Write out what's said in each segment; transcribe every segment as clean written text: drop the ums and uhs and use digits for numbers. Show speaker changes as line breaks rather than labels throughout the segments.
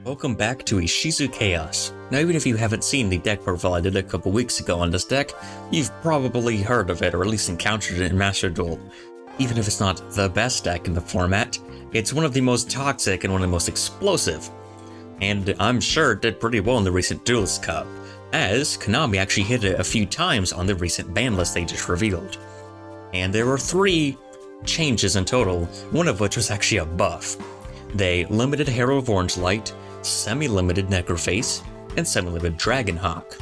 Welcome back to ISHIZU Chaos. Now, even if you haven't seen the deck profile I did a couple weeks ago on this deck, you've probably heard of it or at least encountered it in Master Duel. Even if it's not the best deck in the format, it's one of the most toxic and one of the most explosive. And I'm sure it did pretty well in the recent Duelist Cup, as Konami actually hit it a few times on the recent ban list they just revealed. And there were 3 changes in total, one of which was actually a buff. They limited Herald of Orange Light, semi-limited Necroface, and semi-limited Dragonhawk.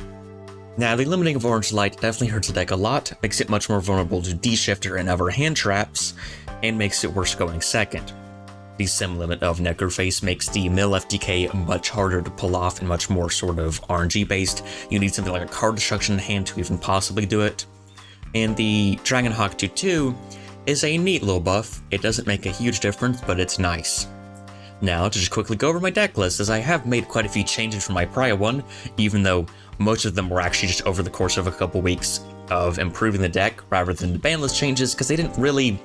Now, the limiting of Orange Light definitely hurts the deck a lot, makes it much more vulnerable to D-Shifter and other hand traps, and makes it worse going second. The semi-limit of Necroface makes the mill FTK much harder to pull off and much more sort of RNG based. You need something like a card destruction in hand to even possibly do it. And the Dragonhawk 2/2 is a neat little buff. It doesn't make a huge difference, but it's nice. Now, to just quickly go over my deck list, as I have made quite a few changes from my prior one, even though most of them were actually just over the course of a couple weeks of improving the deck rather than the ban list changes, because they didn't really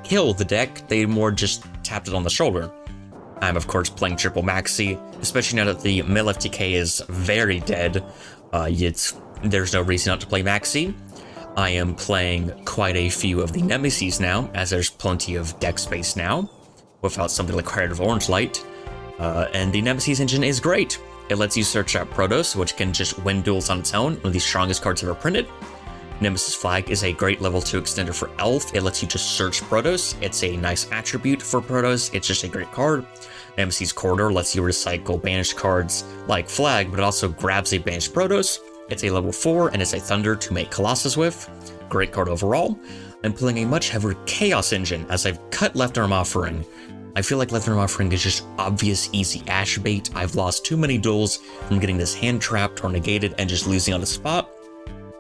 kill the deck, they more just tapped it on the shoulder. I'm of course playing triple Maxi, especially now that the mill FTK is very dead. There's no reason not to play Maxi. I am playing quite a few of the Nemesis now, as there's plenty of deck space now, without something like Herald of Orange Light. And the Nemesis engine is great. It lets you search out Protoss, which can just win duels on its own, one of the strongest cards ever printed. Nemesis Flag is a great level 2 extender for Elf. It lets you just search Protoss. It's a nice attribute for Protoss. It's just a great card. Nemesis Corridor lets you recycle banished cards like Flag, but it also grabs a banished Protoss. It's a level 4 and it's a Thunder to make Colossus with. Great card overall. I'm playing a much heavier Chaos engine as I've cut Left Arm Offering. I feel like Left Arm Offering is just obvious, easy Ash bait. I've lost too many duels from getting this hand trapped or negated and just losing on the spot.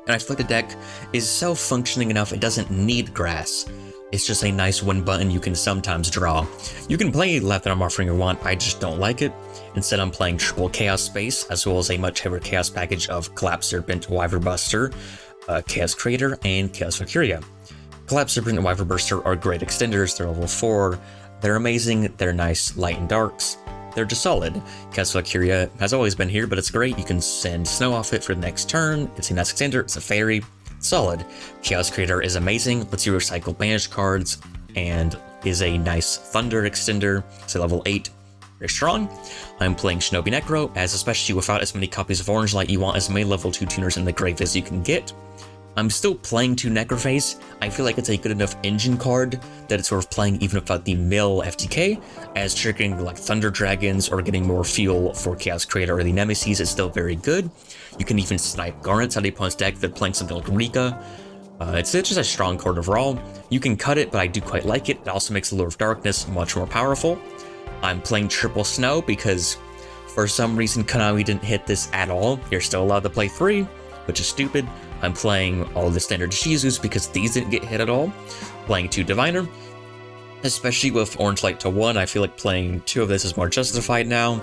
And I feel like the deck is self-functioning enough, it doesn't need grass. It's just a nice win button you can sometimes draw. You can play Left Arm Offering if you want, I just don't like it. Instead, I'm playing triple Chaos Space, as well as a much heavier Chaos package of Collapse Serpent, Wyvern Buster, Chaos Creator, and Chaos Valkyria. Collapse Serpent and Wyvern Buster are great extenders, they're level 4, they're amazing, they're nice light and darks, they're just solid. Chaos Valkyria has always been here, but it's great, you can send Snow off it for the next turn, it's a nice extender, it's a fairy, it's solid. Chaos Creator is amazing, lets you recycle banished cards, and is a nice Thunder extender, it's a level 8, very strong. I'm playing Shinobi Necro, as especially without as many copies of Orange Light, you want as many level 2 tuners in the grave as you can get. I'm still playing 2 Necroface. I feel like it's a good enough engine card that it's worth playing even without the mill FTK, as triggering like Thunder Dragons or getting more fuel for Chaos Creator or the Nemesis is still very good. You can even snipe Garnets out of the opponent's deck if they're playing something like Rika. It's just a strong card overall. You can cut it, but I do quite like it. It also makes the Lure of Darkness much more powerful. I'm playing triple Snow because for some reason Konami didn't hit this at all. You're still allowed to play 3, which is stupid. I'm playing all the standard ISHIZUs because these didn't get hit at all. Playing 2 Diviner, especially with Orange Light to 1, I feel like playing 2 of this is more justified now.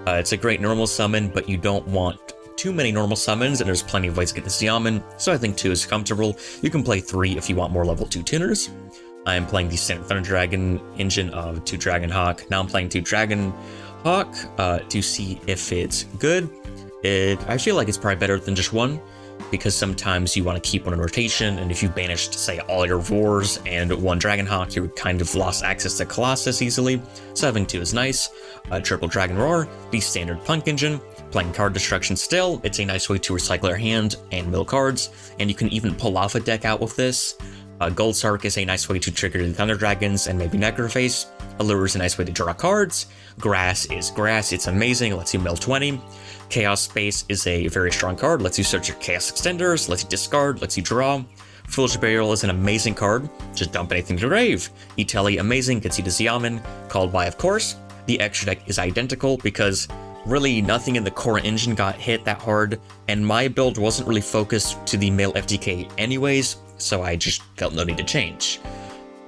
It's a great normal summon, but you don't want too many normal summons, and there's plenty of ways to get this Yaman, so I think 2 is comfortable. You can play 3 if you want more level 2 tuners. I am playing the standard Thunder Dragon engine of 2 Dragonhawk. Now I'm playing 2 Dragonhawk to see if it's good. I feel like it's probably better than just 1, because sometimes you want to keep one in rotation, and if you banished, say, all your Roars and 1 Dragonhawk, you kind of lost access to Colossus easily, so having 2 is nice. Triple Dragon Roar, the standard P.U.N.K engine, playing card destruction still, it's a nice way to recycle your hand and mill cards, and you can even pull off a deck out with this. Gold Sark is a nice way to trigger the Thunder Dragons and maybe Necroface. Allure is a nice way to draw cards. Grass is grass, it's amazing, it lets you mill 20. Chaos Space is a very strong card, lets you search your Chaos Extenders, lets you discard, lets you draw. Foolish Burial is an amazing card, just dump anything to the grave. Itali, amazing, gets you to Xiamen, called by of course. The extra deck is identical because really nothing in the core engine got hit that hard, and my build wasn't really focused to the male FTK anyways, so I just felt no need to change.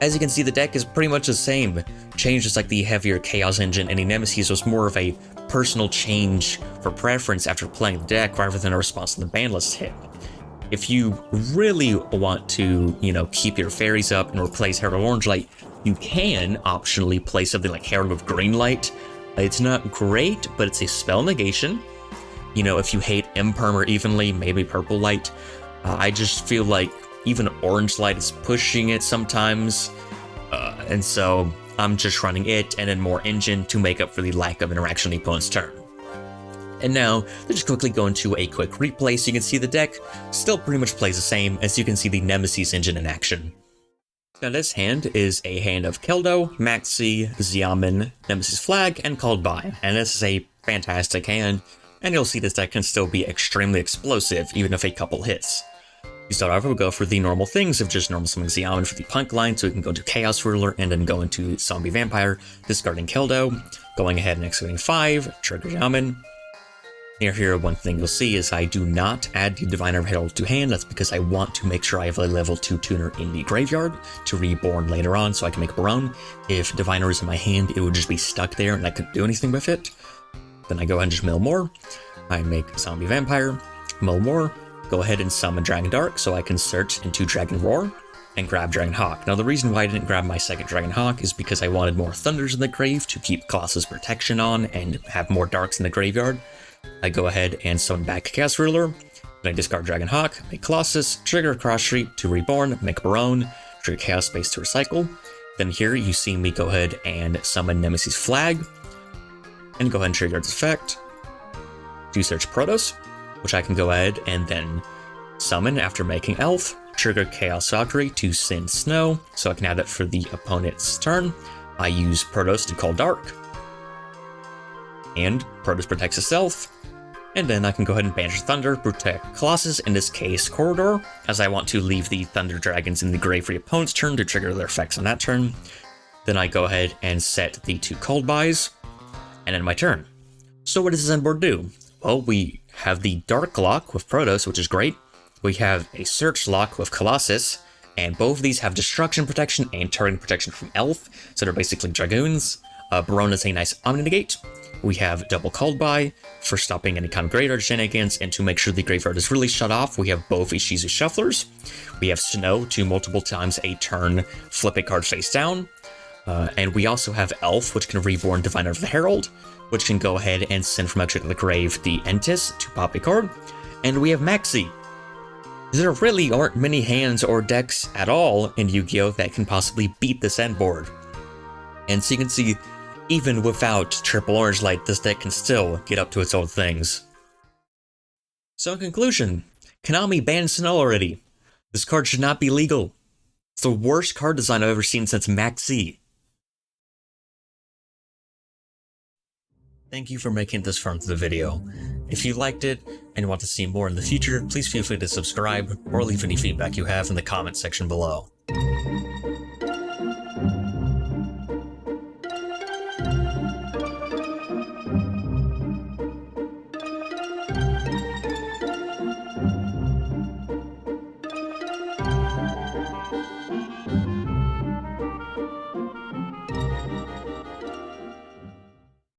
As you can see, the deck is pretty much the same. Change just like the heavier Chaos engine and the Nemesis was more of a personal change for preference after playing the deck rather than a response to the ban list hit. If you really want to, keep your fairies up and replace Herald of Orange Light, you can optionally play something like Herald of Green Light, It's not great, but it's a spell negation. You know, if you hate Imperm or Evenly, maybe Purple Light. I just feel like even Orange Light is pushing it sometimes. And so I'm just running it and then more Engine to make up for the lack of interaction on the opponent's turn. And now, let's just quickly go into a quick replay so you can see the deck still pretty much plays the same, as you can see the Nemesis Engine in action. Now this hand is a hand of Keldo, Maxi, Xiamen, Nemesis Flag, and Called By, and this is a fantastic hand, and you'll see this deck can still be extremely explosive even if a couple hits. You start off, we'll go for the normal things of just normal summoning Xiamen for the P.U.N.K line, so we can go into Chaos Ruler and then go into Zombie Vampire, discarding Keldo, going ahead and executing 5, trigger Xiamen. Here, one thing you'll see is I do not add the Diviner Herald to hand. That's because I want to make sure I have a level 2 tuner in the graveyard to reborn later on so I can make Baronne. If Diviner is in my hand, it would just be stuck there and I couldn't do anything with it. Then I go ahead and just mill more. I make Zombie Vampire, mill more, go ahead and summon Dragon Dark so I can search into Dragon Roar and grab Dragon Hawk. Now the reason why I didn't grab my second Dragon Hawk is because I wanted more Thunders in the grave to keep Colossus protection on and have more Darks in the graveyard. I go ahead and summon back Chaos Ruler, then I discard Dragon Hawk, make Colossus, trigger Cross Street to reborn, make Baronne, trigger Chaos Space to recycle. Then here you see me go ahead and summon Nemesis Flag, and go ahead and trigger its effect to search Protoss, which I can go ahead and then summon after making Elf, trigger Chaos Valkyrie to send Snow, so I can add it for the opponent's turn. I use Protoss to call Dark, and Protoss protects itself, and then I can go ahead and banish Thunder, protect Colossus, in this case Corridor, as I want to leave the Thunder Dragons in the grave for the opponent's turn to trigger their effects on that turn. Then I go ahead and set the 2 Called Bys, and end my turn. So what does this end board do? Well, we have the Dark Lock with Protoss, which is great. We have a Search Lock with Colossus, and both of these have Destruction Protection and Turret Protection from Elf, so they're basically Dragoons. Baronne is a nice Omni Negate. We have double Called By for stopping any kind of graveyard shenanigans, and to make sure the graveyard is really shut off, we have both ISHIZU Shufflers. We have Snow to multiple times a turn flip a card face down. And we also have Elf, which can reborn Diviner of the Herald, which can go ahead and send from outside of the grave the Entis to pop a card. And we have Maxi. There really aren't many hands or decks at all in Yu-Gi-Oh! That can possibly beat this end board. And so you can see, even without triple Orange Light, this deck can still get up to its old things. So in conclusion, Konami banned Snow already. This card should not be legal. It's the worst card design I've ever seen since Maxi. Thank you for making it this far into the video. If you liked it and want to see more in the future, please feel free to subscribe or leave any feedback you have in the comment section below.